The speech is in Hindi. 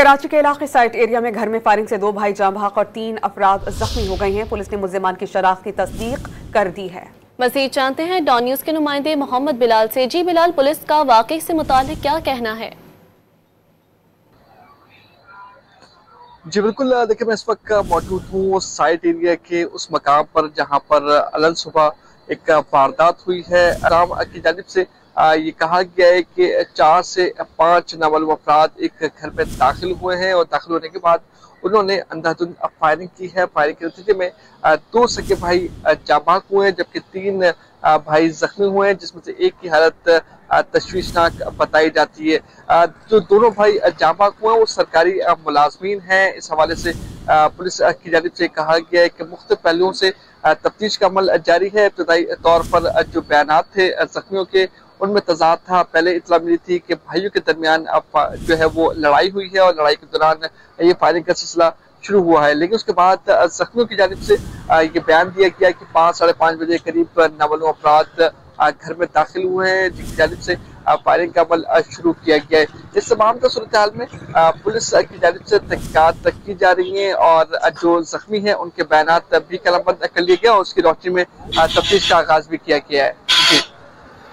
कराची के इलाके साइट एरिया में घर में फायरिंग से 2 भाई जाँ बहक और 3 अफराद जख्मी हो गए हैं। पुलिस ने मुल्जिमान की शनाख्त की तस्दीक कर दी है। मज़ीद जानते हैं डॉन न्यूज़ के नुमाइंदे मोहम्मद बिलाल से। जी बिलाल, पुलिस का वाक़े से मुताल्लिक क्या कहना है? जी बिल्कुल, देखिए मैं इस वक्त मौजूद हूँ साइट एरिया के उस मकाम पर जहाँ पर अलग सुबह एक वारदात हुई है। आराम की जानिब से ये कहा गया है कि 4 से 5 नामालूम अफराद एक घर में दाखिल हुए हैं और दाखिल होने के बाद उन्होंने अंधाधुंध फायरिंग की है। फायरिंग के नतीजे में 2 सगे भाई जाँ बहक हुए हैं जबकि 3 भाई जख्मी हुए हैं, जिसमें से एक की हालत तशवीशनाक बताई जाती है। जो दोनों भाई जाँ बहक हुए हैं वो सरकारी मुलाजमीन हैं। इस हवाले से पुलिस की जानिब से कहा गया है कि मुख्तलिफ पहलुओं से तफ्तीश का अमल जारी है। इब्तदाई तौर पर जो बयानात थे जख्मियों के उनमें तजाद था। पहले इतला मिली थी कि भाइयों के दरमियान जो है वो लड़ाई हुई है और लड़ाई के दौरान ये फायरिंग का सिलसिला शुरू हुआ है, लेकिन उसके बाद जख्मियों की जानिब से ये बयान दिया गया कि 5 साढ़े 5 बजे करीब नामालूम अफराद घर में दाखिल हुए हैं, जिनकी जानिब से फायरिंग का अमल शुरू किया गया है। इस तमाम का सूरत हाल में पुलिस की जानिब से तहकीकात की जा रही है और जो जख्मी हैं उनके बयानात भी कलमबंद कर लिए गए और उसकी रोशनी में तफ्तीश का आगाज भी किया गया है।